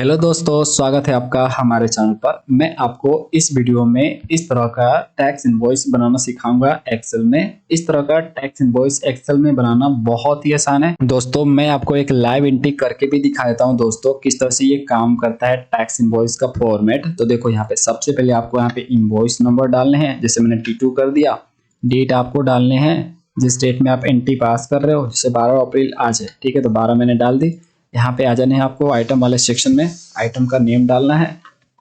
Hello दोस्तों, स्वागत है आपका हमारे चैनल पर। मैं आपको इस वीडियो में इस तरह का टैक्स इनवॉइस बनाना सिखाऊंगा एक्सेल में। इस तरह का टैक्स इनवॉइस एक्सेल में बनाना बहुत ही आसान है दोस्तों। मैं आपको एक लाइव एंट्री करके भी दिखा देता हूं दोस्तों, किस तरह से ये काम करता है टैक्स इनवॉइस का फॉर्मेट। तो देखो यहाँ पे सबसे पहले आपको यहाँ पे इनवॉइस नंबर डालने हैं। जैसे मैंने T2 कर दिया। डेट आपको डालने हैं जिस डेट में आप एंट्री पास कर रहे हो, जैसे 12 अप्रैल आज है, ठीक है, तो 12 मैंने डाल दी। यहाँ पे आ जाने हैं आपको आइटम वाले सेक्शन में। आइटम का नेम डालना है,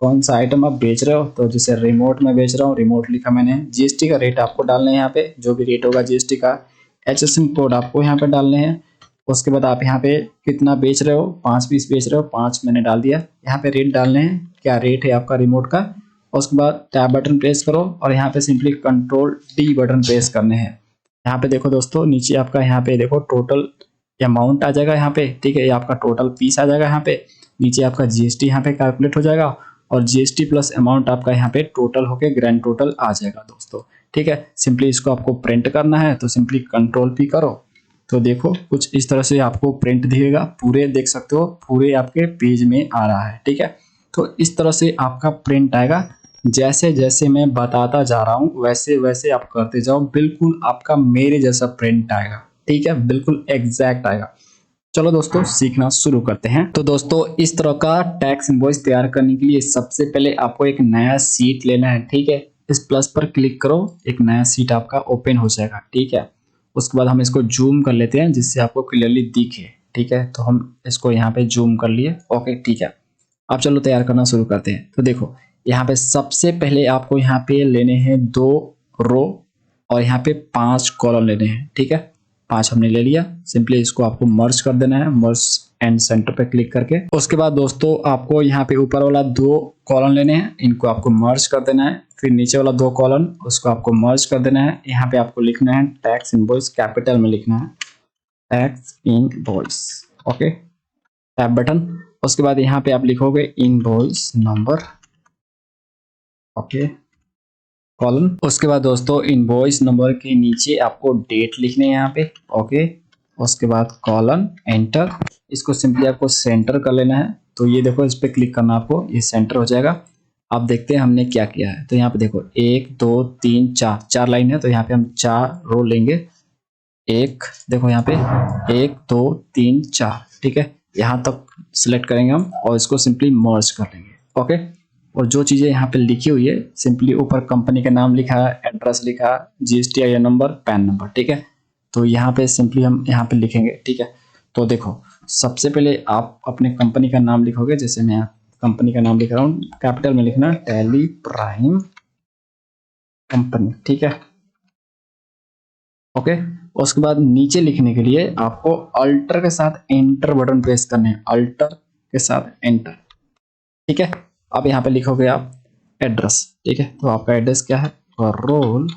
कौन सा आइटम आप बेच रहे हो। तो जैसे रिमोट में बेच रहा हूँ, रिमोट लिखा मैंने। जीएसटी का रेट आपको डालना है यहाँ पे, जो भी रेट होगा जीएसटी का। HSN कोड आपको यहाँ पे डालने हैं। उसके बाद आप यहाँ पे कितना बेच रहे हो, 5 पीस बेच रहे हो, 5 मैंने डाल दिया। यहाँ पे रेट डालने हैं, क्या रेट है आपका रिमोट का। उसके बाद टैब बटन प्रेस करो और यहाँ पे सिंपली Ctrl+D बटन प्रेस करने हैं। यहाँ पे देखो दोस्तों, नीचे आपका यहाँ पे देखो टोटल अमाउंट आ जाएगा यहाँ पे, ठीक है। ये आपका टोटल पीस आ जाएगा यहाँ पे। नीचे आपका जीएसटी यहाँ पे कैलकुलेट हो जाएगा और जीएसटी प्लस अमाउंट आपका यहाँ पे टोटल होके ग्रैंड टोटल आ जाएगा दोस्तों, ठीक है। सिंपली इसको आपको प्रिंट करना है, तो सिंपली Ctrl+P करो। तो देखो कुछ इस तरह से आपको प्रिंट दिखेगा, पूरे देख सकते हो, पूरे आपके पेज में आ रहा है, ठीक है। तो इस तरह से आपका प्रिंट आएगा। जैसे जैसे मैं बताता जा रहा हूँ वैसे वैसे आप करते जाओ, बिल्कुल आपका मेरे जैसा प्रिंट आएगा, ठीक है, बिल्कुल एग्जैक्ट आएगा। चलो दोस्तों सीखना शुरू करते हैं। तो दोस्तों इस तरह का टैक्स इनवॉइस तैयार करने के लिए सबसे पहले आपको एक नया सीट लेना है, ठीक है। इस प्लस पर क्लिक करो, एक नया सीट आपका ओपन हो जाएगा, ठीक है। उसके बाद हम इसको जूम कर लेते हैं जिससे आपको क्लियरली दिखे, ठीक है। तो हम इसको यहाँ पे जूम कर लिए, ओके, ठीक है। अब चलो तैयार करना शुरू करते हैं। तो देखो यहाँ पे सबसे पहले आपको यहाँ पे लेने हैं 2 रो और यहाँ पे 5 कॉलम लेने हैं, ठीक है। 5 हमने ले लिया। सिंपली इसको आपको मर्ज कर देना है, मर्ज एंड सेंटर पे क्लिक करके। उसके बाद दोस्तों आपको यहाँ पे ऊपर वाला 2 कॉलम लेने हैं, इनको आपको मर्ज कर देना है। फिर नीचे वाला 2 कॉलम उसको आपको मर्ज कर देना है। यहाँ पे आपको लिखना है टैक्स इनवॉइस, कैपिटल में लिखना है tax invoice, okay, tab button. उसके बाद यहाँ पे आप लिखोगे इनवॉइस नंबर, ओके, कॉलम। उसके बाद दोस्तों इनवॉइस नंबर के नीचे आपको डेट लिखने हैं यहाँ पे, ओके। उसके बाद कॉलम, एंटर। इसको सिंपली आपको सेंटर कर लेना है। तो ये देखो इस पे क्लिक करना, आपको ये सेंटर हो जाएगा। आप देखते हैं हमने क्या किया है। तो यहाँ पे देखो 1 2 3 4 लाइन है, तो यहाँ पे हम 4 रो लेंगे। एक देखो यहाँ पे 1 2 3 4, ठीक है। यहाँ तक सिलेक्ट करेंगे हम और इसको सिंपली मर्ज कर लेंगे, ओके। और जो चीजें यहाँ पे लिखी हुई है, सिंपली ऊपर कंपनी का नाम लिखा है, एड्रेस लिखा, GSTIN नंबर, पैन नंबर, ठीक है। तो यहाँ पे सिंपली हम यहाँ पे लिखेंगे, ठीक है। तो देखो सबसे पहले आप अपने कंपनी का नाम लिखोगे। जैसे मैं कंपनी का नाम लिख रहा हूँ, कैपिटल में लिखना टैली प्राइम कंपनी, ठीक है, ओके। उसके बाद नीचे लिखने के लिए आपको अल्टर के साथ एंटर बटन प्रेस करने हैं, अल्टर के साथ एंटर, ठीक है। अब यहाँ पे लिखोगे आप एड्रेस, ठीक है। तो आपका एड्रेस क्या है, करोल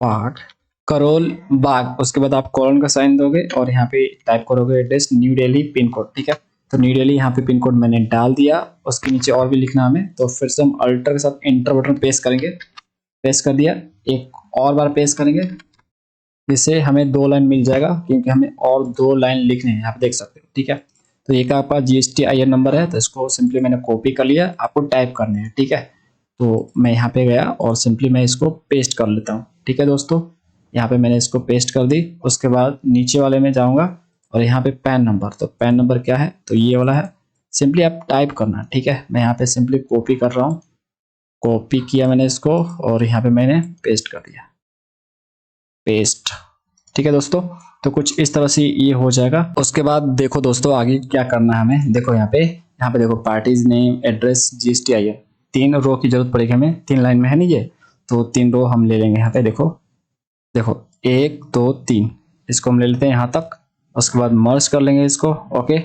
बाग, करोल बाग। उसके बाद आप कॉलन का साइन दोगे और यहाँ पे टाइप करोगे address new Delhi pin code, ठीक है। तो न्यू दिल्ली यहाँ पे पिन कोड मैंने डाल दिया। उसके नीचे और भी लिखना हमें, तो फिर से हम अल्टर के साथ एंटर बटन प्रेस करेंगे। प्रेस कर दिया, एक और बार प्रेस करेंगे, जिससे हमें 2 लाइन मिल जाएगा, क्योंकि हमें और 2 लाइन लिखने हैं, आप देख सकते हो, ठीक है। तो एक आपका GSTIN नंबर है, तो इसको सिंपली मैंने कॉपी कर लिया, आपको टाइप करने हैं, ठीक है। तो मैं यहाँ पे गया और सिंपली मैं इसको पेस्ट कर लेता हूँ, ठीक है दोस्तों। यहाँ पे मैंने इसको पेस्ट कर दी। उसके बाद नीचे वाले में जाऊँगा और यहाँ पे पैन नंबर, तो पैन नंबर क्या है, तो ये वाला है। सिंपली आप टाइप करना, ठीक है। मैं यहाँ पे सिंपली कॉपी कर रहा हूँ, कॉपी किया मैंने इसको और यहाँ पे मैंने पेस्ट कर दिया, पेस्ट, ठीक है दोस्तों। तो कुछ इस तरह से ये हो जाएगा। उसके बाद देखो दोस्तों आगे क्या करना है हमें। देखो यहाँ पे देखो पार्टीज नेम, एड्रेस, GSTIN, 3 रो की जरूरत पड़ेगी हमें, 3 लाइन में है नहीं ये, तो 3 रो हम ले लेंगे। यहाँ पे देखो देखो 1 2 3, इसको हम ले लेते हैं यहाँ तक। उसके बाद मर्ज कर लेंगे इसको, ओके।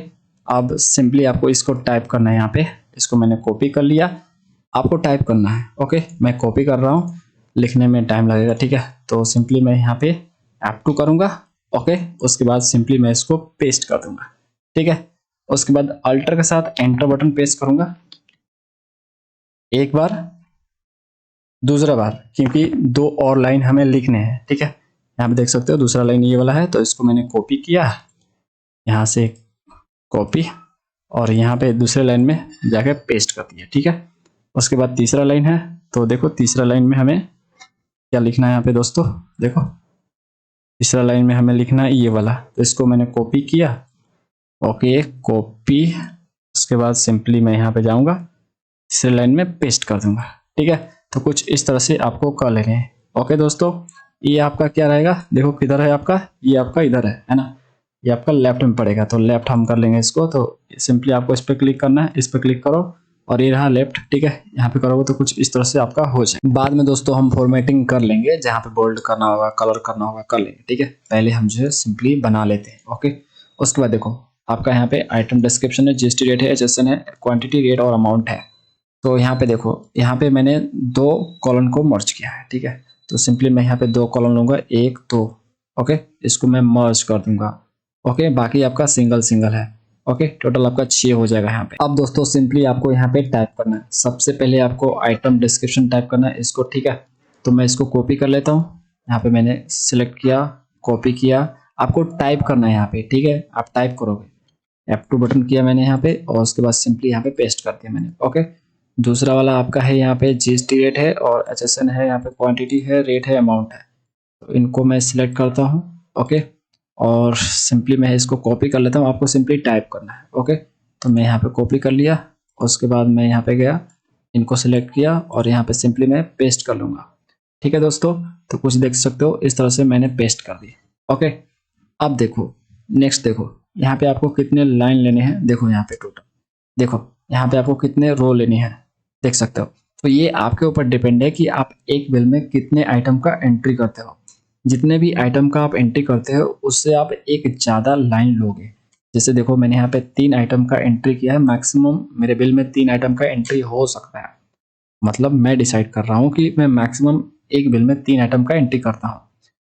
अब सिंपली आपको इसको टाइप करना है यहाँ पे। इसको मैंने कॉपी कर लिया, आपको टाइप करना है, ओके। मैं कॉपी कर रहा हूँ, लिखने में टाइम लगेगा, ठीक है। तो सिंपली मैं यहाँ पे F2 करूंगा, ओके। उसके बाद सिंपली मैं इसको पेस्ट कर दूंगा, ठीक है। उसके बाद अल्टर के साथ एंटर बटन प्रेस करूंगा, एक बार, दूसरा बार, क्योंकि 2 और लाइन हमें लिखने हैं, ठीक है। यहाँ पे देख सकते हो दूसरा लाइन ये वाला है, तो इसको मैंने कॉपी किया, यहाँ से कॉपी, और यहाँ पे दूसरे लाइन में जाके पेस्ट कर दिया, ठीक है। उसके बाद तीसरा लाइन है, तो देखो तीसरा लाइन में हमें क्या लिखना है यहाँ पे दोस्तों, देखो तीसरा लाइन में हमें लिखना है ये वाला, तो इसको मैंने कॉपी किया, ओके कॉपी। उसके बाद सिंपली मैं यहाँ पे जाऊँगा, तीसरे लाइन में पेस्ट कर दूंगा, ठीक है। तो कुछ इस तरह से आपको कर लेने हैं, ओके दोस्तों। ये आपका क्या रहेगा, देखो किधर है आपका, ये आपका इधर है ना, ये आपका लेफ्ट में पड़ेगा, तो लेफ्ट हम कर लेंगे इसको। तो सिंपली आपको इस पर क्लिक करना है, इस पर क्लिक करो और ये रहा लेफ्ट, ठीक है। यहाँ पे करोगे तो कुछ इस तरह से आपका हो जाए। बाद में दोस्तों हम फॉर्मेटिंग कर लेंगे, जहाँ पे बोल्ड करना होगा, कलर करना होगा, कर लेंगे, ठीक है। पहले हम जो है सिंपली बना लेते हैं, ओके। उसके बाद देखो आपका यहाँ पे आइटम डिस्क्रिप्शन है, जीएसटी रेट है, HSN है, क्वांटिटी रेट और अमाउंट है। तो यहाँ पे देखो, यहाँ पे मैंने 2 कॉलम को मर्ज किया है, ठीक है। तो सिंपली मैं यहाँ पे 2 कॉलम लूंगा, 1 2, ओके। इसको मैं मर्ज कर दूंगा, ओके। बाकी आपका सिंगल सिंगल है, ओके। टोटल आपका 6 हो जाएगा यहाँ पे। अब दोस्तों सिंपली आपको यहाँ पे टाइप करना है, सबसे पहले आपको आइटम डिस्क्रिप्शन टाइप करना है इसको, ठीक है। तो मैं इसको कॉपी कर लेता हूँ, यहाँ पे मैंने सिलेक्ट किया, कॉपी किया। आपको टाइप करना है यहाँ पे, ठीक है। आप टाइप करोगे, F2 बटन किया मैंने यहाँ पे, और उसके बाद सिंपली यहाँ पे पेस्ट कर दिया मैंने, ओके। दूसरा वाला आपका है यहाँ पे GST रेट है और HSN है, यहाँ पे क्वांटिटी है, रेट है, अमाउंट है। तो इनको मैं सिलेक्ट करता हूँ, ओके। और सिंपली मैं इसको कॉपी कर लेता हूँ, आपको सिंपली टाइप करना है, ओके। तो मैं यहाँ पे कॉपी कर लिया, उसके बाद मैं यहाँ पे गया, इनको सिलेक्ट किया और यहाँ पे सिंपली मैं पेस्ट कर लूँगा, ठीक है दोस्तों। तो कुछ देख सकते हो इस तरह से मैंने पेस्ट कर दी, ओके। अब देखो नेक्स्ट, देखो यहाँ पे आपको कितने लाइन लेने हैं, देखो यहाँ पे टोटल, देखो यहाँ पे आपको कितने रो लेने हैं, देख सकते हो। तो ये आपके ऊपर डिपेंड है कि आप एक बिल में कितने आइटम का एंट्री करते हो। जितने भी आइटम का आप एंट्री करते हो उससे आप एक ज़्यादा लाइन लोगे। जैसे देखो मैंने यहाँ पे 3 आइटम का एंट्री किया है, मैक्सिमम मेरे बिल में 3 आइटम का एंट्री हो सकता है। मतलब मैं डिसाइड कर रहा हूँ कि मैं मैक्सिमम एक बिल में 3 आइटम का एंट्री करता हूँ,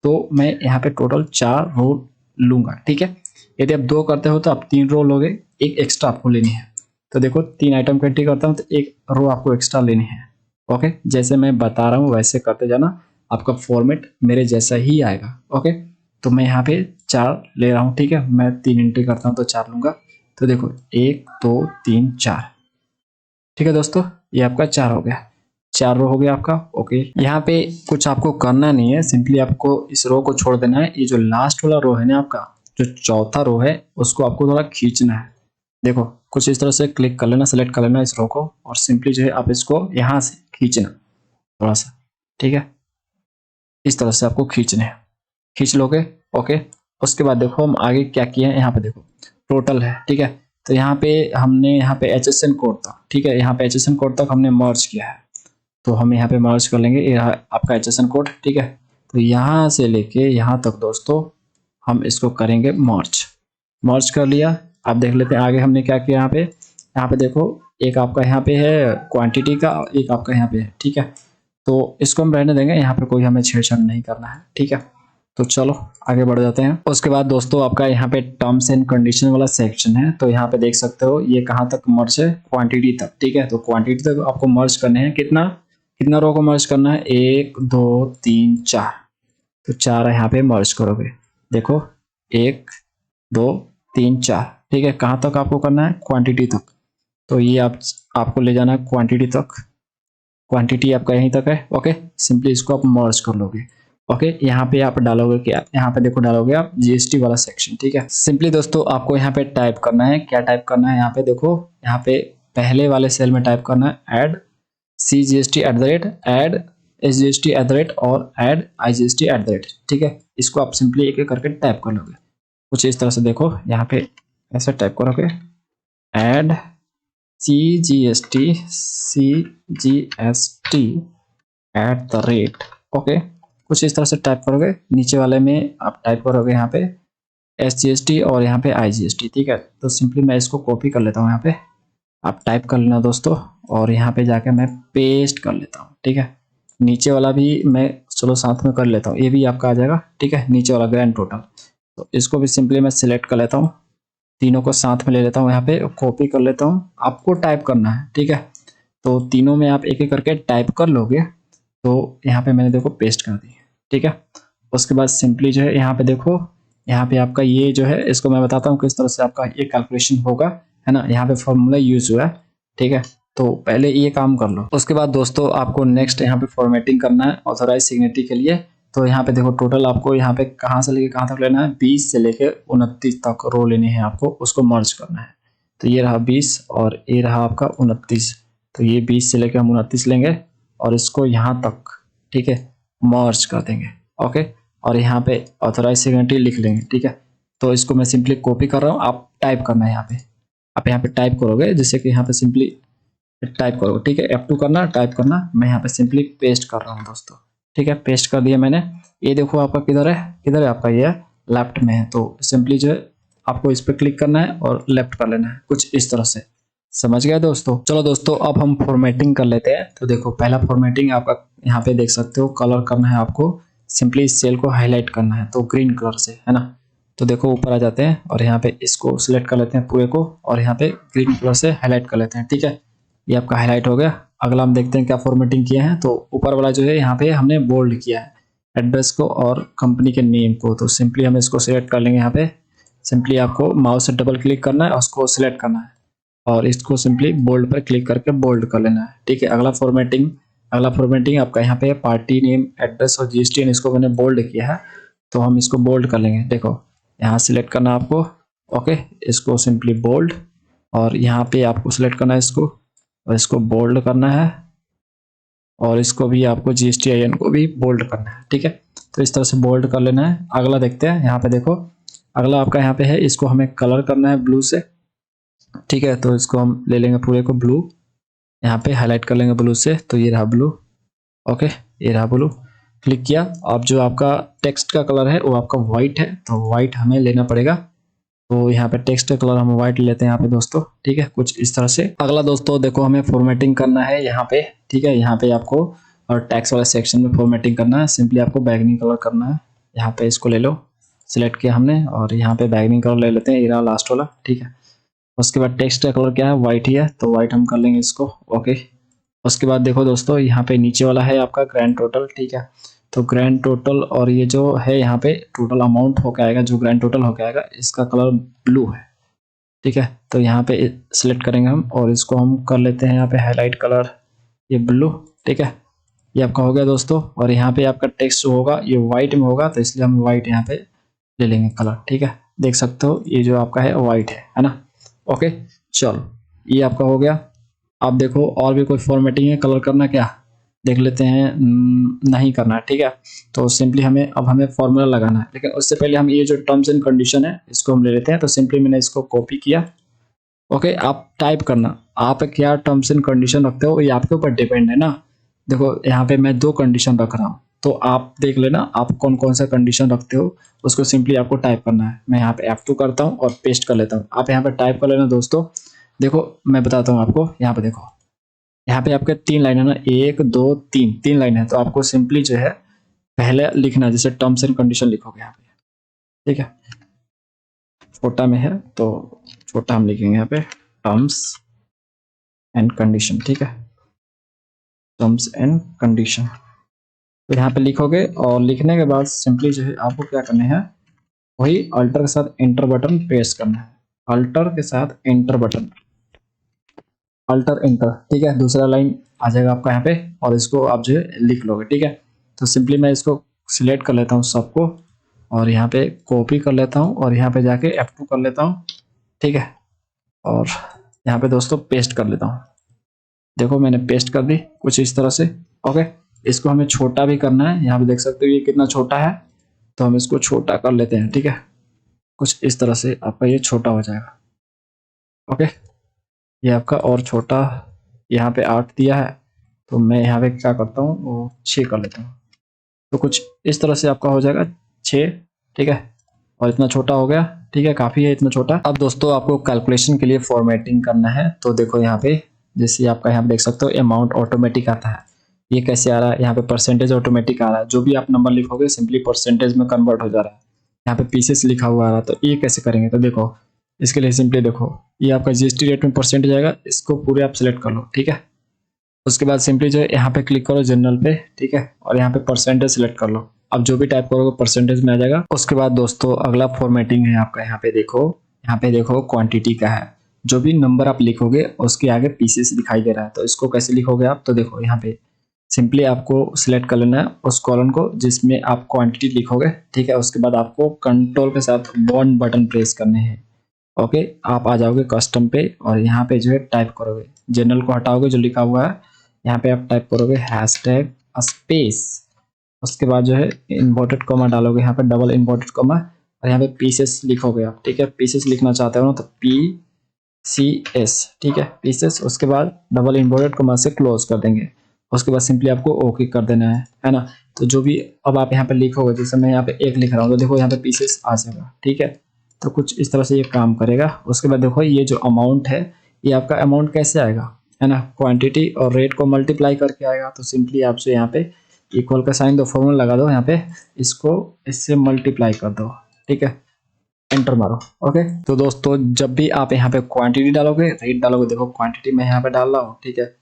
तो मैं यहाँ पे टोटल 4 रो लूंगा, ठीक है। यदि आप 2 करते हो तो आप 3 रो लोगे, एक एक्स्ट्रा आपको लेनी है। तो देखो 3 आइटम का एंट्री करता हूँ तो एक रो आपको एक्स्ट्रा लेनी है, ओके। जैसे मैं बता रहा हूँ वैसे करते जाना, आपका फॉर्मेट मेरे जैसा ही आएगा, ओके। तो मैं यहाँ पे 4 ले रहा हूँ, ठीक है। मैं 3 एंट्री करता हूँ तो 4 लूंगा। तो देखो 1 2 3 4, ठीक है दोस्तों, ये आपका 4 हो गया, 4 रो हो गया आपका, ओके। यहाँ पे कुछ आपको करना नहीं है, सिंपली आपको इस रो को छोड़ देना है। ये जो लास्ट वाला रो है ना आपका, जो चौथा रो है, उसको आपको थोड़ा खींचना है। देखो कुछ इस तरह से क्लिक कर लेना, सेलेक्ट कर लेना इस रो को, और सिंपली जो है आप इसको यहाँ से खींचना थोड़ा सा, ठीक है। इस तरह से आपको खींचने हैं, खींच लोगे, ओके। उसके बाद देखो हम आगे क्या किए हैं, यहाँ पे देखो टोटल है, ठीक है। तो यहाँ पे हमने यहाँ पे HSN कोड था, ठीक है। यहाँ पे HSN कोड तक हमने मर्ज किया है, तो हम यहाँ पे मर्ज कर लेंगे। ये आपका HSN कोड, ठीक है। तो यहाँ से लेके यहाँ तक दोस्तों हम इसको करेंगे मर्ज, मर्ज कर लिया। आप देख लेते हैं आगे हमने क्या किया। यहाँ पे देखो एक आपका यहाँ पे है क्वांटिटी का, एक आपका यहाँ पे है, ठीक है। तो इसको हम रहने देंगे, यहाँ पे कोई हमें छेड़छाड़ नहीं करना है, ठीक है। तो चलो आगे बढ़ जाते हैं। उसके बाद दोस्तों आपका यहाँ पे टर्म्स एंड कंडीशन वाला सेक्शन है, तो यहाँ पे देख सकते हो ये कहाँ तक मर्ज है, क्वांटिटी तक, ठीक है। तो क्वांटिटी तक आपको मर्ज करने हैं, कितना कितना रो को मर्ज करना है, 1 2 3 4। तो 4 यहाँ पे मर्ज करोगे, देखो 1 2 3 4, ठीक है। कहाँ तक आपको करना है, क्वांटिटी तक। तो ये आपको ले जाना है क्वांटिटी तक, क्वांटिटी आपका यहीं तक है, ओके। सिंपली इसको आप मर्ज कर लोगे, ओके। यहाँ पे आप डालोगे क्या, यहाँ पे देखो डालोगे आप GST वाला सेक्शन, ठीक है। सिंपली दोस्तों आपको यहाँ पे टाइप करना है, क्या टाइप करना है, यहाँ पे देखो, यहाँ पे पहले वाले सेल में टाइप करना है ऐड CGST @ ऐड SGST @ और ऐड IGST @, ठीक है। इसको आप सिंपली एक एक करके टाइप कर लोगे कुछ इस तरह से। देखो यहाँ पे ऐसे टाइप करोगे, ऐड CGST @ ओके। कुछ इस तरह से टाइप करोगे। नीचे वाले में आप टाइप करोगे यहाँ पे SGST और यहाँ पे IGST, ठीक है। तो सिंपली मैं इसको कॉपी कर लेता हूँ, यहाँ पे आप टाइप कर लेना दोस्तों, और यहाँ पे जाके मैं पेस्ट कर लेता हूँ, ठीक है। नीचे वाला भी मैं चलो साथ में कर लेता हूँ, ये भी आपका आ जाएगा, ठीक है। नीचे वाला ग्रैंड टोटल, तो इसको भी सिंपली मैं सिलेक्ट कर लेता हूँ, तीनों को साथ में ले लेता हूँ, यहाँ पे कॉपी कर लेता हूँ। आपको टाइप करना है, ठीक है। तो तीनों में आप एक एक करके टाइप कर लोगे। तो यहाँ पे मैंने देखो पेस्ट कर दी, ठीक है। उसके बाद सिंपली जो है यहाँ पे देखो, यहाँ पे आपका ये जो है, इसको मैं बताता हूँ किस तरह से आपका ये कैलकुलेशन होगा। है ना, यहाँ पे फॉर्मूला यूज हुआ है, ठीक है। तो पहले ये काम कर लो। उसके बाद दोस्तों आपको नेक्स्ट यहाँ पे फॉर्मेटिंग करना है ऑथराइज सिग्नेचर के लिए। तो यहाँ पे देखो टोटल आपको यहाँ पे कहाँ से लेके कहाँ तक लेना है, 20 से लेके 29 तक रो लेनी है आपको, उसको मर्ज करना है। तो ये रहा 20 और ये रहा आपका 29। तो ये 20 से लेकर हम 29 लेंगे और इसको यहाँ तक, ठीक है, मर्ज कर देंगे। ओके, और यहाँ पे ऑथराइज सिग्नेचर लिख लेंगे, ठीक है। तो इसको मैं सिंपली कॉपी कर रहा हूँ, आप टाइप करना है यहाँ पे। आप यहाँ पे टाइप करोगे, जैसे कि यहाँ पे सिंपली टाइप करोगे, ठीक है, F2 करना, टाइप करना। मैं यहाँ पे सिंपली पेस्ट कर रहा हूँ दोस्तों, ठीक है, पेस्ट कर दिया मैंने। ये देखो आपका किधर है आपका, ये लेफ्ट में है। तो सिंपली जो है आपको इस पर क्लिक करना है और लेफ्ट कर लेना है, कुछ इस तरह से। समझ गए दोस्तों? चलो दोस्तों अब हम फॉर्मेटिंग कर लेते हैं। तो देखो पहला फॉर्मेटिंग आपका यहाँ पे देख सकते हो, कलर करना है आपको। सिंपली इस सेल को हाईलाइट करना है, तो ग्रीन कलर से, है ना। तो देखो ऊपर आ जाते हैं और यहाँ पे इसको सिलेक्ट कर लेते हैं पूरे को और यहाँ पे ग्रीन कलर से हाईलाइट कर लेते हैं, ठीक है। ये आपका हाईलाइट हो गया। अगला हम देखते हैं क्या फॉर्मेटिंग किया है। तो ऊपर वाला जो है यहाँ पे हमने बोल्ड किया है एड्रेस को और कंपनी के नेम को। तो सिंपली हम इसको सिलेक्ट कर लेंगे। यहाँ पे सिंपली आपको माउस से डबल क्लिक करना है और उसको सिलेक्ट करना है और इसको सिंपली बोल्ड पर क्लिक करके बोल्ड कर लेना है, ठीक है। अगला फॉर्मेटिंग आपका यहाँ पे पार्टी नेम, एड्रेस और GSTN, इसको मैंने बोल्ड किया है तो हम इसको बोल्ड कर लेंगे। देखो यहाँ सिलेक्ट करना है आपको, ओके, इसको सिंपली बोल्ड और यहाँ पे आपको सिलेक्ट करना है इसको और इसको बोल्ड करना है और इसको भी आपको GSTIN को भी बोल्ड करना है, ठीक है। तो इस तरह से बोल्ड कर लेना है। अगला देखते हैं, यहाँ पे देखो अगला आपका यहाँ पे है, इसको हमें कलर करना है ब्लू से, ठीक है। तो इसको हम ले लेंगे पूरे को ब्लू, यहाँ पे हाईलाइट कर लेंगे ब्लू से। तो ये रहा ब्लू, ओके, ये रहा ब्लू। क्लिक किया। अब जो आपका टेक्स्ट का कलर है वो आपका व्हाइट है, तो व्हाइट हमें लेना पड़ेगा। तो यहाँ पे टेक्स्ट का कलर हम व्हाइट लेते हैं यहाँ पे दोस्तों, ठीक है, कुछ इस तरह से। अगला दोस्तों देखो हमें फॉर्मेटिंग करना है यहाँ पे, ठीक है। यहाँ पे आपको और टैक्स वाले सेक्शन में फॉर्मेटिंग करना है। सिंपली आपको बैगनी कलर करना है। यहाँ पे इसको ले लो, सिलेक्ट किया हमने और यहाँ पे बैगनी कलर ले लेते हैं, ये रहा लास्ट वाला, ठीक है। उसके बाद टेक्स्ट का कलर क्या है, व्हाइट ही है, तो व्हाइट हम कर लेंगे इसको, ओके। उसके बाद देखो दोस्तों यहाँ पे नीचे वाला है आपका ग्रैंड टोटल, ठीक है। तो ग्रैंड टोटल और ये जो है यहाँ पे टोटल अमाउंट होकर आएगा, जो ग्रैंड टोटल होकर आएगा, इसका कलर ब्लू है, ठीक है। तो यहाँ पे सिलेक्ट करेंगे हम और इसको हम कर लेते हैं यहाँ पे हाईलाइट कलर, ये ब्लू, ठीक है। ये आपका हो गया दोस्तों। और यहाँ पे आपका टेक्स्ट होगा ये व्हाइट में होगा, तो इसलिए हम व्हाइट यहाँ पे ले लेंगे कलर, ठीक है। देख सकते हो ये जो आपका है व्हाइट है ना, ओके। चलो ये आपका हो गया। आप देखो और भी कोई फॉर्मेटिंग है, कलर करना क्या देख लेते हैं, नहीं करना है, ठीक है। तो सिंपली हमें फॉर्मूला लगाना है, लेकिन उससे पहले हम ये जो टर्म्स एंड कंडीशन है इसको हम ले लेते हैं। तो सिंपली मैंने इसको कॉपी किया, ओके। आप टाइप करना, आप क्या टर्म्स एंड कंडीशन रखते हो ये आपके ऊपर डिपेंड है ना। देखो यहाँ पे मैं 2 कंडीशन रख रहा हूँ, तो आप देख लेना आप कौन कौन सा कंडीशन रखते हो, उसको सिंपली आपको टाइप करना है। मैं यहाँ पे F2 करता हूँ और पेस्ट कर लेता हूँ। आप यहाँ पे टाइप कर लेना दोस्तों। देखो मैं बताता हूँ आपको, यहाँ पे देखो, यहाँ पे आपके 3 लाइन है ना, 1 2 3 लाइन है। तो आपको सिंपली जो है पहले लिखना, जैसे टर्म्स एंड कंडीशन लिखोगे यहाँ पे, ठीक है। छोटा में है तो छोटा हम लिखेंगे यहाँ पे टर्म्स एंड कंडीशन, ठीक है, टर्म्स एंड कंडीशन। तो यहाँ पे लिखोगे और लिखने के बाद सिंपली जो है आपको क्या करना है, वही अल्टर के साथ एंटर बटन प्रेस करना है। अल्टर के साथ एंटर बटन, अल्टर एंटर, ठीक है। दूसरा लाइन आ जाएगा आपका यहाँ पे और इसको आप जो है लिख लोगे, ठीक है। तो सिंपली मैं इसको सिलेक्ट कर लेता हूँ सबको और यहाँ पे कॉपी कर लेता हूँ और यहाँ पे जाके F2 कर लेता हूँ, ठीक है। और यहाँ पे दोस्तों पेस्ट कर लेता हूँ। देखो मैंने पेस्ट कर दी कुछ इस तरह से, ओके। इसको हमें छोटा भी करना है, यहाँ पे देख सकते हो ये कितना छोटा है, तो हम इसको छोटा कर लेते हैं, ठीक है। कुछ इस तरह से आपका ये छोटा हो जाएगा, ओके। ये आपका और छोटा, यहाँ पे 8 दिया है तो मैं यहाँ पे क्या करता हूँ वो 6 कर लेता हूँ। तो कुछ इस तरह से आपका हो जाएगा 6, ठीक है। और इतना छोटा हो गया, ठीक है, काफ़ी है इतना छोटा। अब दोस्तों आपको कैलकुलेशन के लिए फॉर्मेटिंग करना है। तो देखो यहाँ पे जैसे आपका यहाँ पे देख सकते हो अमाउंट ऑटोमेटिक आता है। ये कैसे आ रहा है, यहाँ पे परसेंटेज ऑटोमेटिक आ रहा है। जो भी आप नंबर लिखोगे सिंपली परसेंटेज में कन्वर्ट हो जा रहा है। यहाँ पे पीसेस लिखा हुआ आ रहा है, तो ये कैसे करेंगे, तो देखो इसके लिए सिंपली देखो ये आपका GST रेट में परसेंटेज आएगा, इसको पूरे आप सिलेक्ट कर लो, ठीक है। उसके बाद सिंपली जो है यहाँ पे क्लिक करो जनरल पे, ठीक है, और यहाँ पे परसेंटेज सिलेक्ट कर लो। अब जो भी टाइप करोगे परसेंटेज में आ जाएगा। उसके बाद दोस्तों अगला फॉर्मेटिंग है आपका, यहाँ पे देखो क्वांटिटी का है। जो भी नंबर आप लिखोगे उसके आगे पीसेस दिखाई दे रहा है। तो इसको कैसे लिखोगे आप, तो देखो यहाँ पे सिंपली आपको सिलेक्ट कर लेना है उस कॉलम को जिसमें आप क्वांटिटी लिखोगे, ठीक है। उसके बाद आपको कंट्रोल के साथ वन बटन प्रेस करने हैं। ओके, आप आ जाओगे कस्टम पे और यहाँ पे जो है टाइप करोगे, जनरल को हटाओगे जो लिखा हुआ है, यहाँ पे आप टाइप करोगे हैशटैग स्पेस, उसके बाद जो है इन्वर्टेड कॉमा डालोगे, यहाँ पे डबल इन्वर्टेड कॉमा, और यहाँ पे पीसेस लिखोगे आप, ठीक है। पीसेस लिखना चाहते हो ना तो PCS, ठीक है, पीसेस। उसके बाद डबल इन्वर्टेड कॉमा से क्लोज कर देंगे। उसके बाद सिंपली आपको ओके कर देना है ना। तो जो भी अब आप यहाँ पे लिखोगे, जैसे मैं यहाँ पे एक लिख रहा हूँ तो देखो यहाँ पे पीसेस आ जाएगा, ठीक है। तो कुछ इस तरह से ये काम करेगा। उसके बाद देखो ये जो अमाउंट है, ये आपका अमाउंट कैसे आएगा, है ना, क्वांटिटी और रेट को मल्टीप्लाई करके आएगा। तो सिंपली आपसे यहाँ पे इक्वल का साइन दो, फॉर्मूला लगा दो, यहाँ पे इसको इससे मल्टीप्लाई कर दो, ठीक है, एंटर मारो। ओके, तो दोस्तों जब भी आप यहाँ पे क्वांटिटी डालोगे, रेट डालोगे, देखो क्वांटिटी मैं यहाँ पे डाल रहा हूँ, ठीक है।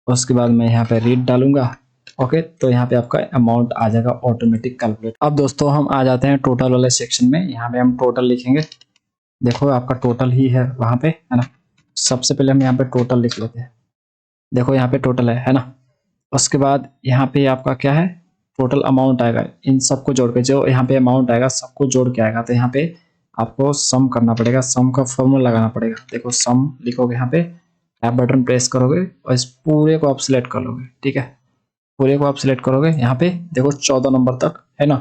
उसके बाद मैं यहाँ पे रेट डालूंगा। ओके, तो यहाँ पे आपका अमाउंट आ जाएगा ऑटोमेटिक कैलकुलेट। अब दोस्तों हम आ जाते हैं टोटल वाले सेक्शन में। यहाँ पे हम टोटल लिखेंगे, देखो आपका टोटल ही है वहां पे, है ना। सबसे पहले हम यहाँ पे टोटल लिख लेते हैं, देखो यहाँ पे टोटल है ना। उसके बाद यहाँ पे आपका क्या है, टोटल अमाउंट आएगा, इन सबको जोड़ के जो यहाँ पे अमाउंट आएगा सबको जोड़ के आएगा। तो यहाँ पे आपको सम करना पड़ेगा, सम का फॉर्मूला लगाना पड़ेगा। देखो सम लिखोगे, यहाँ पे टैब बटन प्रेस करोगे और इस पूरे को आप सिलेक्ट कर लोगे, ठीक है। पूरे को आप सिलेक्ट करोगे, यहाँ पे देखो 14 नंबर तक है ना,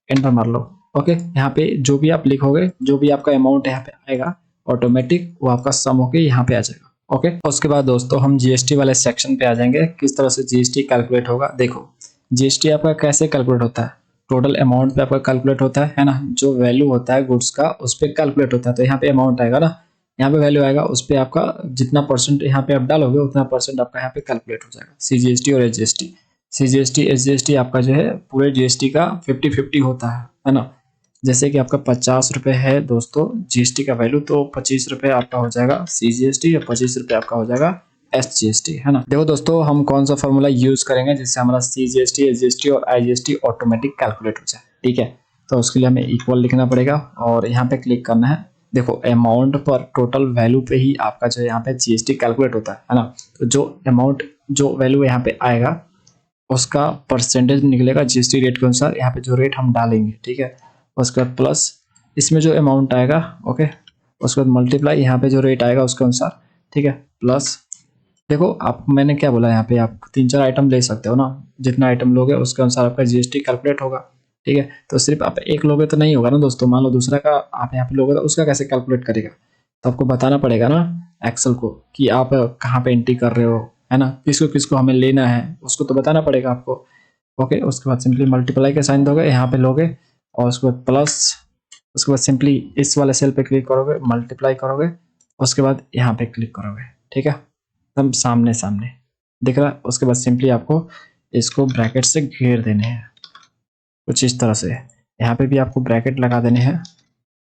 एंटर मार लो। ओके, यहाँ पे जो भी आप लिखोगे, जो भी आपका अमाउंट यहाँ पे आएगा ऑटोमेटिक वो आपका सम होके यहाँ पे आ जाएगा। ओके, उसके बाद दोस्तों हम जीएसटी वाले सेक्शन पे आ जाएंगे, किस तरह से जीएसटी कैलकुलेट होगा। देखो जीएसटी आपका कैसे कैलकुलेट होता है, टोटल अमाउंट पे आपका कैलकुलेट होता है ना। जो वैल्यू होता है गुड्स का उस पर कैलकुलेट होता है। तो यहाँ पे अमाउंट आएगा ना, यहाँ पे वैल्यू आएगा, उस पर आपका जितना परसेंट यहाँ पे आप डालोगे उतना परसेंट आपका यहाँ पे कैलकुलेट हो जाएगा। CGST और HGST, CGST SGST आपका जो है पूरे GST का 50-50 होता है ना। जैसे कि आपका 50 रुपये है दोस्तों GST का वैल्यू, तो 25 रुपये आपका हो जाएगा CGST और 25 रुपये आपका हो जाएगा SGST, है ना। देखो दोस्तों हम कौन सा फॉर्मूला यूज करेंगे जिससे हमारा CGST SGST और IGST ऑटोमेटिक कैलकुलेट हो जाए, ठीक है। तो उसके लिए हमें इक्वल लिखना पड़ेगा और यहाँ पे क्लिक करना है। देखो अमाउंट पर टोटल वैल्यू पे ही आपका जो यहाँ पे GST कैलकुलेट होता है ना। तो जो अमाउंट जो वैल्यू यहाँ पे आएगा उसका परसेंटेज निकलेगा GST रेट के अनुसार, यहाँ पे जो रेट हम डालेंगे, ठीक है। उसके बाद प्लस इसमें जो अमाउंट आएगा, ओके, उसके बाद मल्टीप्लाई यहाँ पे जो रेट आएगा उसके अनुसार, ठीक है, प्लस। देखो आप मैंने क्या बोला, यहाँ पे आप 3-4 आइटम ले सकते हो ना, जितना आइटम लोगे उसके अनुसार आपका GST कैलकुलेट होगा, ठीक है। तो सिर्फ आप एक लोगे तो नहीं होगा ना दोस्तों, मान लो दूसरा का आप यहाँ पे लोगे तो उसका कैसे कैलकुलेट करेगा। तो आपको बताना पड़ेगा ना एक्सेल को कि आप कहाँ पे एंट्री कर रहे हो, है ना, किसको किसको हमें लेना है उसको तो बताना पड़ेगा आपको। ओके, उसके बाद सिंपली मल्टीप्लाई का साइन दोगे, यहाँ पे लोगे और उसके बाद प्लस, उसके बाद सिंपली इस वाले सेल पे क्लिक करोगे, मल्टीप्लाई करोगे, उसके बाद यहाँ पे क्लिक करोगे, ठीक है, एकदम सामने सामने दिख रहा है। उसके बाद सिंपली आपको इसको ब्रैकेट से घेर देने हैं कुछ इस तरह से, यहाँ पे भी आपको ब्रैकेट लगा देने हैं।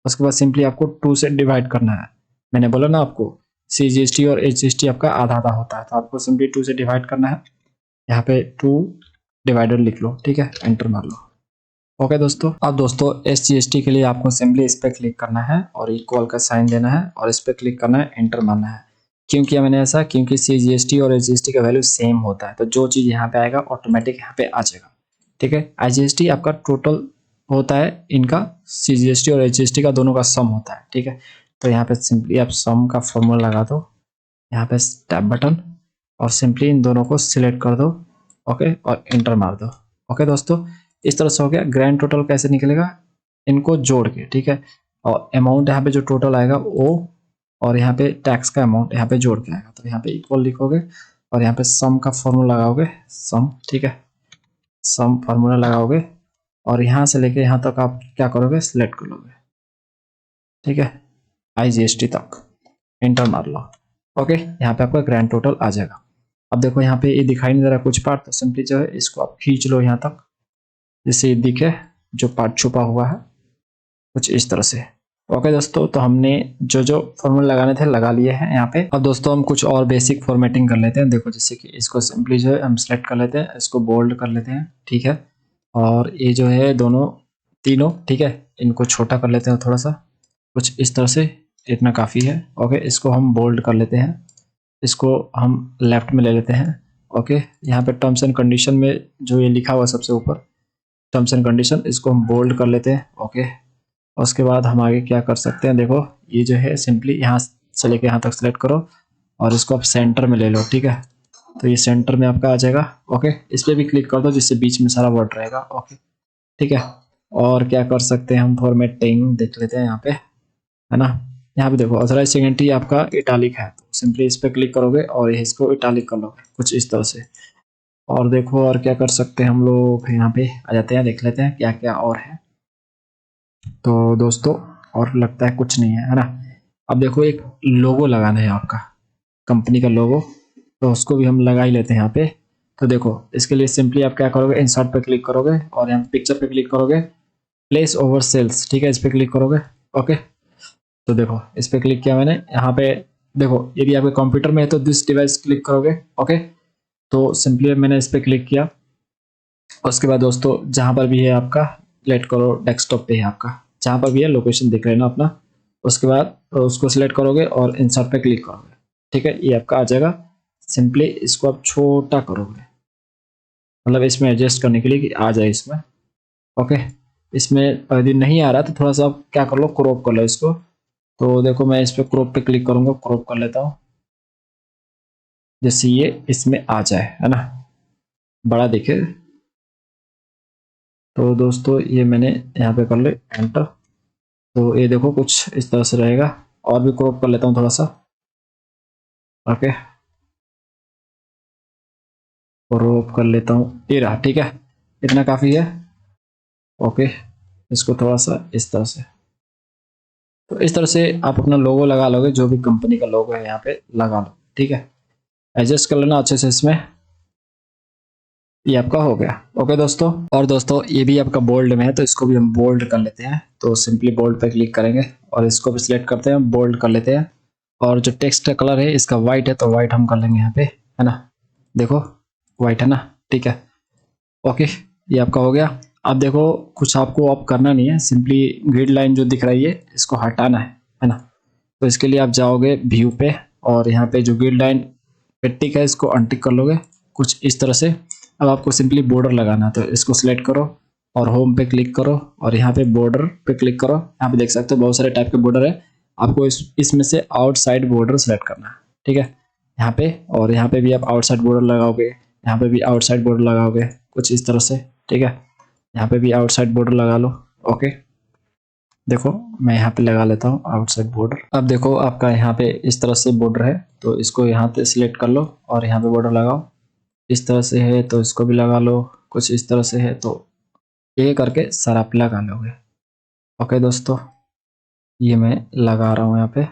उसके बाद सिंपली आपको 2 से डिवाइड करना है। मैंने बोला ना आपको CGST और HGST आपका आधा आधा होता है, तो आपको सिंपली 2 से डिवाइड करना है। यहाँ पे 2 डिवाइडर लिख लो, ठीक है, एंटर मार लो। ओके दोस्तों, अब दोस्तों SGST के लिए आपको सिंपली इस पर क्लिक करना है और इक्वल का साइन देना है और इस पर क्लिक करना है, एंटर मारना है। क्यों किया मैंने ऐसा, क्योंकि CGST और HGST का वैल्यू सेम होता है, तो जो चीज़ यहाँ पे आएगा ऑटोमेटिक यहाँ पे आ जाएगा, ठीक है। IGST आपका टोटल होता है इनका, CGST और HGST का दोनों का सम होता है, ठीक है। तो यहाँ पे सिंपली आप सम का फॉर्मूला लगा दो, यहाँ पे टैब बटन, और सिंपली इन दोनों को सिलेक्ट कर दो, ओके, और एंटर मार दो। ओके दोस्तों, इस तरह से हो गया। ग्रैंड टोटल कैसे निकलेगा, इनको जोड़ के, ठीक है, और अमाउंट यहाँ पे जो टोटल आएगा वो, और यहाँ पे टैक्स का अमाउंट यहाँ पे जोड़ के आएगा। तो यहाँ पे इक्वल लिखोगे और यहाँ पे सम का फॉर्मूला लगाओगे, सम, ठीक है, सम फार्मूला लगाओगे और यहाँ से लेके यहाँ तक आप क्या करोगे, सिलेक्ट कर लोगे, ठीक है, IGST तक, एंटर मार लो। ओके, यहाँ पे आपका ग्रैंड टोटल आ जाएगा। अब देखो यहाँ पे ये दिखाई नहीं दे रहा कुछ पार्ट, तो सिंपली जो है इसको आप खींच लो यहाँ तक, जिससे ये दिखे जो पार्ट छुपा हुआ है, कुछ इस तरह से। ओके दोस्तों, तो हमने जो जो फॉर्मूला लगाने थे लगा लिए हैं यहाँ पे। अब दोस्तों हम कुछ और बेसिक फॉर्मेटिंग कर लेते हैं। देखो जैसे कि इसको सिंपली जो है हम सेलेक्ट कर लेते हैं, इसको बोल्ड कर लेते हैं, ठीक है, और ये जो है दोनों तीनों, ठीक है, इनको छोटा कर लेते हैं थोड़ा सा, कुछ इस तरह से, इतना काफ़ी है। ओके, इसको हम बोल्ड कर लेते हैं, इसको हम लेफ्ट में ले लेते हैं। ओके, यहाँ पे टर्म्स एंड कंडीशन में जो ये लिखा हुआ है सबसे ऊपर टर्म्स एंड कंडीशन, इसको हम बोल्ड कर लेते हैं। ओके, उसके बाद हम आगे क्या कर सकते हैं, देखो ये जो है सिंपली यहाँ से लेके यहाँ तक सेलेक्ट करो और इसको आप सेंटर में ले लो। ठीक है, तो ये सेंटर में आपका आ जाएगा। ओके, इस पर भी क्लिक कर दो जिससे बीच में सारा वर्ड रहेगा। ओके, ठीक है। और क्या कर सकते हैं हम, फॉर्मेटिंग देख लेते हैं यहाँ पे, है ना। यहाँ पे देखो ऑथराइज सिग्नेचर आपका इटालिक है, तो सिंपली इस पर क्लिक करोगे और इसको इटालिक कर लोगे कुछ इस तरह से। और देखो और क्या कर सकते हैं हम लोग, यहाँ पे आ जाते हैं, देख लेते हैं क्या क्या और है। तो दोस्तों और लगता है कुछ नहीं है ना। अब देखो एक लोगो लगाना है आपका, कंपनी का लोगो, तो उसको भी हम लगा ही लेते हैं यहाँ पे। तो देखो इसके लिए सिंपली आप क्या करोगे, इंसर्ट पे क्लिक करोगे और यहाँ पिक्चर पे क्लिक करोगे, प्लेस ओवर सेल्स, ठीक है, इस पे क्लिक करोगे। ओके, तो देखो इस पे क्लिक किया मैंने। यहाँ पे देखो यदि आपके कंप्यूटर में है तो दिस डिवाइस क्लिक करोगे। ओके, तो सिंपली मैंने इस पे क्लिक किया। उसके बाद दोस्तों जहाँ पर भी है आपका, लेट करो डेस्कटॉप पे है आपका, जहाँ पर भी है लोकेशन दिख रहा है ना अपना, उसके बाद उसको सिलेक्ट करोगे और इंसर्ट पे क्लिक करोगे। ठीक है, ये आपका आ जाएगा। सिंपली इसको आप छोटा करोगे, मतलब इसमें एडजस्ट करने के लिए कि आ जाए इसमें। ओके, इसमें यदि नहीं आ रहा तो थोड़ा सा आप क्या कर लो, क्रॉप कर लो इसको। तो देखो मैं इस पे क्रॉप पे क्लिक करूंगा, क्रॉप कर लेता हूँ जैसे ये इसमें आ जाए, है ना, बड़ा दिखे। तो दोस्तों ये मैंने यहाँ पे कर ले एंटर, तो ये देखो कुछ इस तरह से रहेगा। और भी क्रॉप कर लेता हूँ थोड़ा सा। ओके, क्रॉप कर लेता हूँ, ये रहा। ठीक है, इतना काफ़ी है। ओके, इसको थोड़ा सा इस तरह से, तो इस तरह से आप अपना लोगो लगा लोगे, जो भी कंपनी का लोगो है यहाँ पे लगा लो। ठीक है, एडजस्ट कर लेना अच्छे से इसमें, ये आपका हो गया। ओके दोस्तों, और दोस्तों ये भी आपका बोल्ड में है तो इसको भी हम बोल्ड कर लेते हैं। तो सिंपली बोल्ड पे क्लिक करेंगे और इसको भी सिलेक्ट करते हैं, बोल्ड कर लेते हैं। और जो टेक्स्ट का कलर है इसका वाइट है तो वाइट हम कर लेंगे यहाँ पे, है ना, देखो वाइट है ना। ठीक है, ओके, ये आपका हो गया। अब देखो कुछ आपको अब करना नहीं है, सिंपली ग्रिड लाइन जो दिख रही है इसको हटाना है ना। तो इसके लिए आप जाओगे व्यू पे और यहाँ पे जो ग्रिड लाइन पे टिक है इसको अनटिक कर लोगे कुछ इस तरह से। अब आपको सिंपली बॉर्डर लगाना है, तो इसको सिलेक्ट करो और होम पे क्लिक करो और यहाँ पे बॉर्डर पे क्लिक करो। यहाँ पे देख सकते हो बहुत सारे टाइप के बॉर्डर है, आपको इसमें से आउटसाइड बॉर्डर सेलेक्ट करना है। ठीक है, यहाँ पे, और यहाँ पे भी आप आउटसाइड बॉर्डर लगाओगे, यहाँ पे भी आउटसाइड बॉर्डर लगाओगे कुछ इस तरह से। ठीक है, यहाँ पे भी आउटसाइड बॉर्डर लगा लो। ओके, देखो मैं यहाँ पे लगा लेता हूँ आउटसाइड बॉर्डर। अब देखो आपका यहाँ पे इस तरह से बॉर्डर है, तो इसको यहाँ पे सिलेक्ट कर लो और यहाँ पे बॉर्डर लगाओ। इस तरह से है तो इसको भी लगा लो, कुछ इस तरह से है तो ये करके सारा आप लगा लोगे। ओके दोस्तों, ये मैं लगा रहा हूँ यहाँ पे।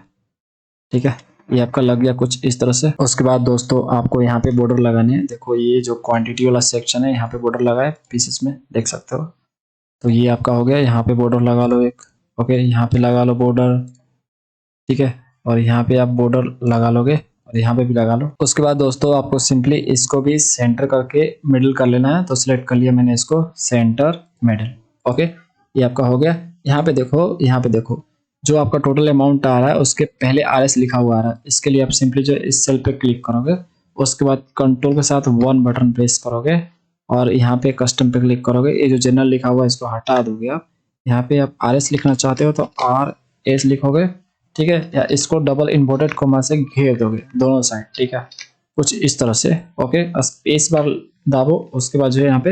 ठीक है, ये आपका लग गया कुछ इस तरह से। उसके बाद दोस्तों आपको यहाँ पे बॉर्डर लगाने हैं। देखो ये जो क्वांटिटी वाला सेक्शन है यहाँ पे बॉर्डर लगा है पीसेस में, देख सकते हो। तो ये आपका हो गया, यहाँ पे बॉर्डर लगा लो एक। ओके, यहाँ पे लगा लो बॉर्डर। ठीक है, और यहाँ पे आप बॉर्डर लगा लोगे और यहाँ पे भी लगा लो। उसके बाद दोस्तों आपको सिंपली इसको भी सेंटर करके मिडिल कर लेना है। तो सिलेक्ट कर लिया मैंने इसको, सेंटर मिडिल। ओके, ये आपका हो गया। यहाँ पे देखो, यहाँ पे देखो जो आपका टोटल अमाउंट आ रहा है उसके पहले RS लिखा हुआ आ रहा है। इसके लिए आप सिंपली जो इस सेल पे क्लिक करोगे, उसके बाद कंट्रोल के साथ 1 बटन प्रेस करोगे और यहाँ पे कस्टम पे क्लिक करोगे। ये जो जनरल लिखा हुआ है इसको हटा दोगे आप। यहाँ पे आप RS लिखना चाहते हो तो RS लिखोगे। ठीक है, या इसको डबल इन्वर्टेड कोमा से घेर दोगे दोनों साइड। ठीक है, कुछ इस तरह से। ओके, स्पेस बार दाबो, उसके बाद जो है यहाँ पे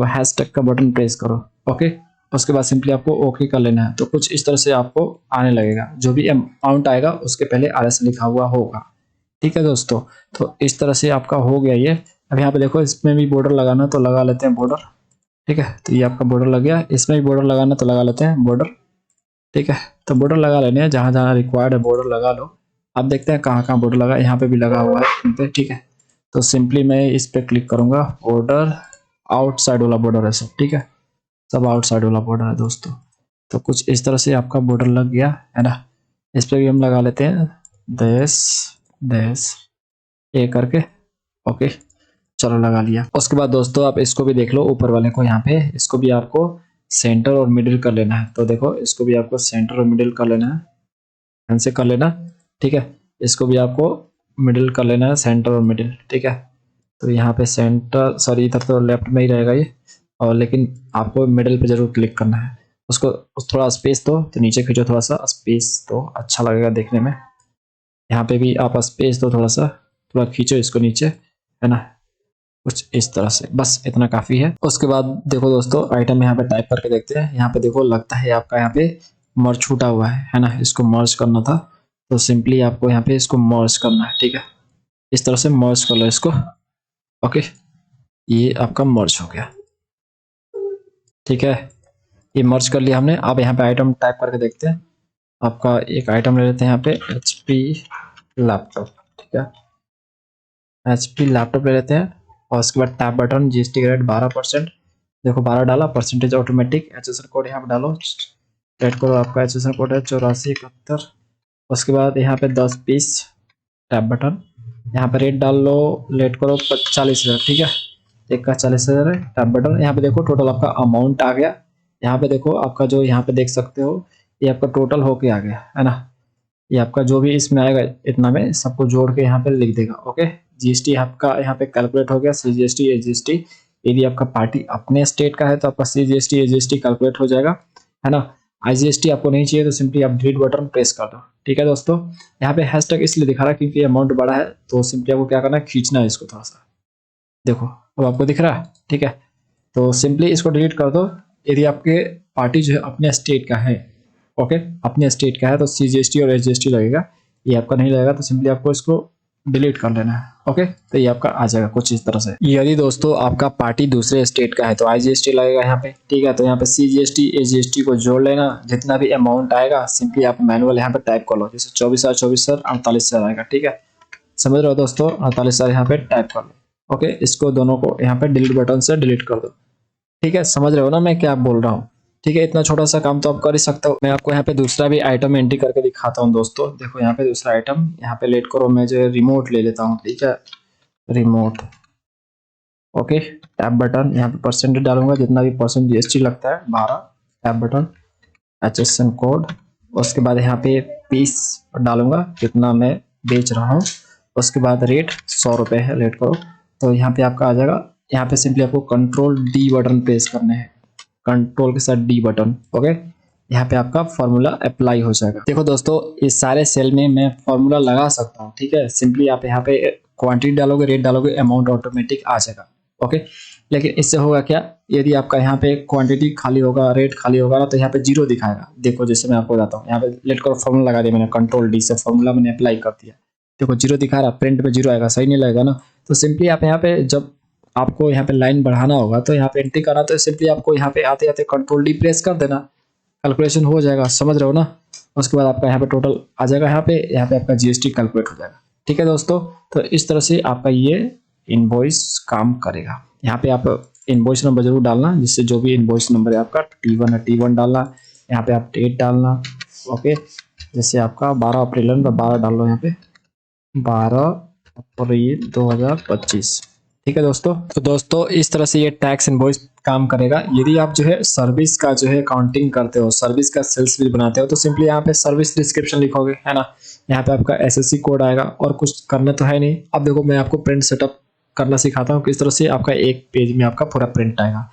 हैशटैग का बटन प्रेस करो। ओके, उसके बाद सिंपली आपको ओके कर लेना है। तो कुछ इस तरह से आपको आने लगेगा, जो भी अमाउंट आएगा उसके पहले RS लिखा हुआ होगा। ठीक है दोस्तों, तो इस तरह से आपका हो गया ये। अब यहाँ पे देखो इसमें भी बॉर्डर लगाना तो लगा लेते हैं बॉर्डर। ठीक है, तो ये आपका बॉर्डर लग गया। इसमें भी बॉर्डर लगाना तो लगा लेते हैं बॉर्डर। ठीक है, तो बॉर्डर लगा लेने हैं, जहाँ जहाँ रिक्वायर्ड है बॉर्डर लगा लो। अब देखते हैं कहाँ कहाँ बॉर्डर लगा, यहाँ पे भी लगा हुआ है इन पे। ठीक है, तो सिंपली मैं इस पे क्लिक करूंगा, बॉर्डर आउटसाइड वाला बॉर्डर है सब। ठीक है, सब आउटसाइड वाला बॉर्डर है दोस्तों। तो कुछ इस तरह से आपका बॉर्डर लग गया है ना। इस पे भी हम लगा लेते हैं देश देश ए करके। ओके, चलो लगा लिया। उसके बाद दोस्तों आप इसको भी देख लो, ऊपर वाले को, यहाँ पे इसको भी आपको सेंटर और मिडिल कर लेना है। तो देखो इसको भी आपको सेंटर और मिडिल कर लेना है। ध्यान से कर लेना, ठीक है। इसको भी आपको मिडिल कर लेना है, सेंटर और मिडिल, ठीक है। तो यहाँ पे सेंटर, सॉरी इधर तो लेफ्ट में ही रहेगा ये, और लेकिन आपको मिडिल पे जरूर क्लिक करना है। उसको थोड़ा स्पेस दो, तो नीचे खींचो, थोड़ा सा स्पेस दो, अच्छा लगेगा देखने में। यहाँ पे भी आप स्पेस दो, थोड़ा सा, थोड़ा खींचो इसको नीचे, है ना, कुछ इस तरह से, बस इतना काफी है। उसके बाद देखो दोस्तों, आइटम यहाँ पे टाइप करके देखते हैं। यहाँ पे देखो, लगता है आपका यहाँ पे मर्ज छूटा हुआ है ना, इसको मर्ज करना था। तो सिंपली आपको यहाँ पे इसको मर्ज करना है, ठीक है। इस तरह से मर्ज कर लो इसको, ओके। ये आपका मर्ज हो गया, ठीक है। ये मर्ज कर लिया हमने। अब यहाँ पे आइटम टाइप करके देखते हैं। आपका एक आइटम ले लेते हैं यहाँ पे, HP लैपटॉप, ठीक है। HP लैपटॉप ले लेते हैं, और उसके बाद टैब बटन, GST ग्रेड 12%, देखो 12 डाला, परसेंटेज ऑटोमेटिक, HSN कोड यहाँ पे डालो, रेड करो, आपका HSN कोड है 8471। उसके बाद यहाँ पे 10 पीस टैब बटन, यहाँ पे रेट डाल लो, लेट करो 40,000, ठीक है। एक का 40,000 है टैब बटन। यहाँ पे देखो टोटल आपका अमाउंट आ गया। यहाँ पे देखो आपका जो, यहाँ पे देख सकते हो, ये आपका टोटल होके आ गया, है ना। ये आपका जो भी इसमें आएगा इतना में सबको जोड़ के यहाँ पे लिख देगा, ओके। GST आपका यहाँ पे कैलकुलेट हो गया, CGST AGST। यदि आपका पार्टी अपने स्टेट का है तो आपका CGST AGST कैलकुलेट हो जाएगा, है ना। IGST आपको नहीं चाहिए तो सिंपली आप डिलीट बटन प्रेस कर दो, ठीक है दोस्तों। यहाँ पे हैशटैग इसलिए दिखा रहा है क्योंकि अमाउंट बड़ा है, तो सिंपली आपको क्या करना है, खींचना है इसको थोड़ा सा, देखो अब आपको दिख रहा है, ठीक है। तो सिंपली इसको डिलीट कर दो। यदि आपके पार्टी जो है अपने स्टेट का है, ओके, अपने स्टेट का है, तो CGST और HGST लगेगा। ये आपका नहीं लगेगा तो सिंपली आपको इसको डिलीट कर लेना है, ओके। तो ये आपका आ जाएगा कुछ इस तरह से। यदि दोस्तों आपका पार्टी दूसरे स्टेट का है तो IGST लगेगा यहाँ पे, ठीक है। तो यहाँ पे CGST HGST को जोड़ लेना, जितना भी अमाउंट आएगा सिंपली आप मैनुअल यहाँ पे टाइप कर लो, जैसे 24,000 48,000 आएगा, ठीक है। समझ रहे हो दोस्तों, 48,000 यहाँ पे टाइप कर लो, ओके। इसको दोनों को यहाँ पे डिलीट बटन से डिलीट कर दो, ठीक है। समझ रहे हो ना मैं क्या बोल रहा हूँ, ठीक है। इतना छोटा सा काम तो आप कर ही सकते हो। मैं आपको यहाँ पे दूसरा भी आइटम एंट्री करके दिखाता हूँ दोस्तों। देखो यहाँ पे दूसरा आइटम, यहाँ पे लेट करो, मैं जो रिमोट ले लेता हूँ, ठीक है, रिमोट, ओके। टैब बटन, यहाँ पे परसेंटेज डालूंगा, जितना भी परसेंट GST लगता है 12, टैब बटन, HSN कोड। उसके बाद यहाँ पे पीस डालूंगा, कितना मैं बेच रहा हूँ। उसके बाद रेट 100 रुपये है, लेट करो। तो यहाँ पे आपका आ जाएगा। यहाँ पे सिंपली आपको कंट्रोल D बटन प्रेस करने हैं, कंट्रोल के साथ D बटन, ओके। यहाँ पे आपका फॉर्मूला अप्लाई हो जाएगा। देखो दोस्तों, इस सारे सेल में मैं फॉर्मूला लगा सकता हूँ, ठीक है। सिंपली आप यहाँ पे क्वांटिटी डालोगे, रेट डालोगे, अमाउंट ऑटोमेटिक आ जाएगा, ओके। लेकिन इससे होगा क्या, यदि आपका यहाँ पे क्वांटिटी खाली होगा, रेट खाली होगा ना, तो यहाँ पे जीरो दिखाएगा। देखो जैसे मैं आपको बताता हूँ, यहाँ पे लेट करो, फॉर्मूला लगा दिया मैंने, कंट्रोल D से फॉर्मूला मैंने अप्लाई कर दिया, देखो जीरो दिखा रहा, प्रिंट पे जीरो आएगा, सही नहीं लगेगा ना। तो सिंपली आप यहाँ पे, जब आपको यहाँ पे लाइन बढ़ाना होगा तो यहाँ पे एंट्री करना, तो सिंपली आपको यहाँ पे आते आते कंट्रोल D प्रेस कर देना, कैलकुलेशन हो जाएगा, समझ रहे हो ना। उसके बाद आपका यहाँ पे टोटल आ जाएगा, यहाँ पे आपका GST कैलकुलेट हो जाएगा, ठीक है दोस्तों। तो इस तरह से आपका ये इनवॉइस काम करेगा। यहाँ पे आप इनवॉइस नंबर जरूर डालना, जिससे जो भी इनवॉइस नंबर है आपका T1 है, T1 डालना। यहाँ पे आप डेट डालना, ओके। जैसे आपका 12 अप्रैल है, 12 डाल लो यहाँ पे, 12 अप्रैल 2025, ठीक है दोस्तों। तो दोस्तों इस तरह से ये टैक्स इनवॉइस काम करेगा। यदि आप जो है सर्विस का जो है काउंटिंग करते हो, सर्विस का सेल्स बिल बनाते हो, तो सिंपली यहाँ पे सर्विस डिस्क्रिप्शन लिखोगे, है ना। यहाँ पे आपका SSC कोड आएगा, और कुछ करना तो है नहीं। अब देखो मैं आपको प्रिंट सेटअप करना सिखाता हूँ, किस तरह से आपका एक पेज में आपका पूरा प्रिंट आएगा।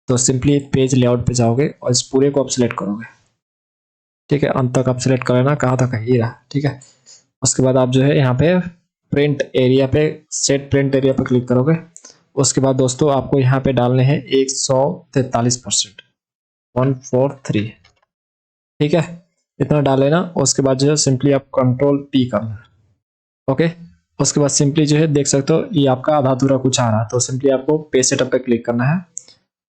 तो सिंपली पेज लेआउट पे जाओगे और इस पूरे को आप सिलेक्ट करोगे, ठीक है। अंत तक आप सिलेक्ट कर लेना, कहाँ तक है, ये रहा, ठीक है। उसके बाद आप जो है यहाँ पे प्रिंट एरिया पे, सेट प्रिंट एरिया पे क्लिक करोगे। उसके बाद दोस्तों आपको यहाँ पे डालने हैं 143%, 143, ठीक है। इतना डाल लेना। उसके बाद जो है सिंपली आप कंट्रोल P करना, ओके। उसके बाद सिंपली जो है देख सकते हो ये आपका आधा अधूरा कुछ आ रहा है, तो सिंपली आपको पे सेटअप पे क्लिक करना है।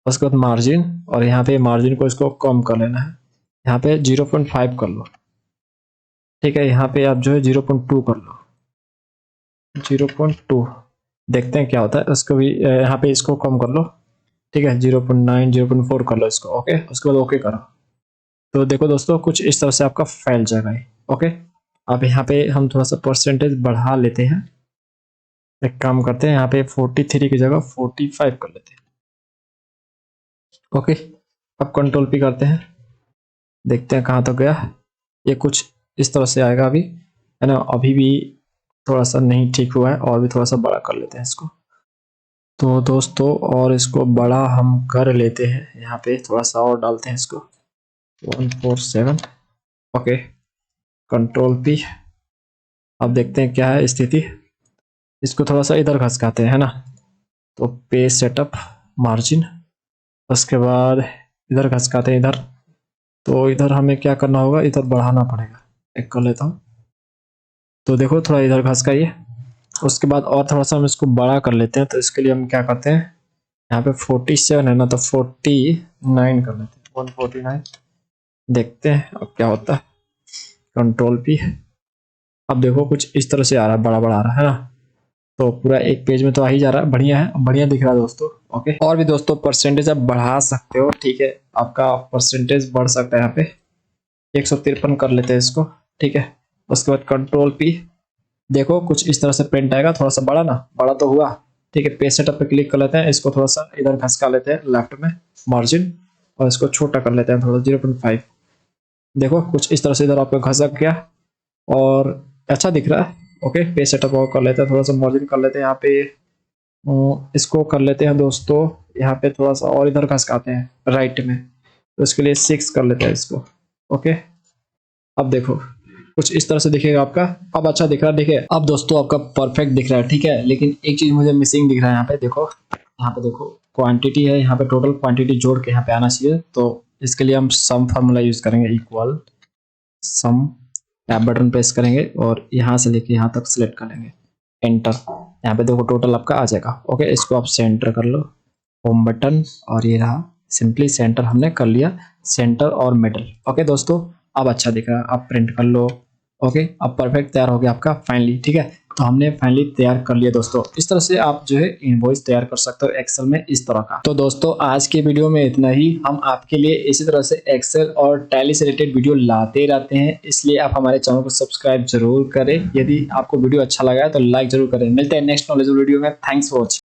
उसके बाद मार्जिन, और यहाँ पे मार्जिन को इसको कम कर लेना है, यहाँ पे 0.5 कर लो, ठीक है। यहाँ पे आप जो है 0.2 कर लो, 0.2, देखते हैं क्या होता है। उसको भी यहाँ पे इसको कम कर लो, ठीक है, 0.9 0.4 कर लो इसको, ओके। उसके बाद ओके करो। तो देखो दोस्तों कुछ इस तरह से आपका फैल जाएगा, ओके। अब यहाँ पे हम थोड़ा सा परसेंटेज बढ़ा लेते हैं। एक काम करते हैं, यहाँ पे 43 की जगह 45 कर लेते हैं, ओके। अब कंट्रोल P करते हैं, देखते हैं कहाँ तक गया। ये कुछ इस तरह से आएगा अभी, है ना। अभी भी थोड़ा सा नहीं ठीक हुआ है, और भी थोड़ा सा बड़ा कर लेते हैं इसको। तो दोस्तों और इसको बड़ा हम कर लेते हैं, यहाँ पे थोड़ा सा और डालते हैं इसको 147। Okay, control P. अब देखते हैं क्या है स्थिति। इसको थोड़ा सा इधर घसकाते हैं, है ना। तो पेज सेटअप मार्जिन, उसके बाद इधर घसकाते हैं इधर। तो इधर हमें क्या करना होगा, इधर बढ़ाना पड़ेगा। एक कर लेता हूँ। तो देखो थोड़ा इधर घसकाइए। उसके बाद और थोड़ा सा हम इसको बड़ा कर लेते हैं। तो इसके लिए हम क्या करते हैं, यहाँ पे 47 है ना, तो 49 कर लेते हैं, 149। देखते हैं अब क्या होता है। Control P. अब देखो कुछ इस तरह से आ रहा है, बड़ा बड़ा आ रहा है ना। तो पूरा एक पेज में तो आ ही जा रहा है, बढ़िया है, बढ़िया दिख रहा है दोस्तों। ओके, और भी दोस्तों परसेंटेज आप बढ़ा सकते हो, ठीक है। आपका परसेंटेज बढ़ सकता है। यहाँ पे 153 कर लेते हैं इसको, ठीक है। उसके बाद कंट्रोल पी। देखो कुछ इस तरह से प्रिंट आएगा, थोड़ा सा बड़ा ना, बड़ा तो हुआ, ठीक है। पेज सेटअप पे क्लिक कर लेते हैं, इसको थोड़ा सा इधर खसका लेते हैं लेफ्ट में मार्जिन, और इसको छोटा कर लेते हैं थोड़ा 0.5। देखो कुछ इस तरह से इधर आपका घसक गया और अच्छा दिख रहा है। ओके, पेज सेटअप और कर लेते हैं, थोड़ा सा मार्जिन कर लेते हैं यहाँ पे। इसको कर लेते हैं दोस्तों, यहाँ पे थोड़ा सा और इधर खसकाते हैं राइट में। तो इसके लिए 6 कर लेते हैं इसको। ओके, अब देखो कुछ इस तरह से दिखेगा आपका। अब अच्छा दिख रहा है, देखिए अब दोस्तों आपका परफेक्ट दिख रहा है, ठीक है। लेकिन एक चीज मुझे मिसिंग दिख रहा है यहाँ पे। देखो यहाँ पे देखो क्वांटिटी है, यहाँ पे टोटल क्वांटिटी जोड़ के यहाँ पे आना चाहिए। तो इसके लिए हम सम फार्मूला यूज करेंगे, इक्वल सम। टैब बटन प्रेस करेंगे और यहाँ से लेके यहाँ तक सिलेक्ट कर लेंगे, एंटर। यहाँ पे देखो टोटल आपका आ जाएगा। ओके, इसको आप सेंटर कर लो, होम बटन, और ये रहा सिंपली सेंटर हमने कर लिया, सेंटर और मिडल। ओके दोस्तों, अब अच्छा दिख रहा है, आप प्रिंट कर लो। ओके, अब परफेक्ट तैयार हो गया आपका फाइनली, ठीक है। तो हमने फाइनली तैयार कर लिया दोस्तों। इस तरह से आप जो है इनवॉइस तैयार कर सकते हो एक्सेल में, इस तरह का। तो दोस्तों आज के वीडियो में इतना ही। हम आपके लिए इसी तरह से एक्सेल और टैली से रिलेटेड वीडियो लाते रहते हैं, इसलिए आप हमारे चैनल को सब्सक्राइब जरूर करें। यदि आपको वीडियो अच्छा लगा है तो लाइक जरूर करें। मिलते हैं नेक्स्ट नॉलेजेबल वीडियो में। Thanks for watching.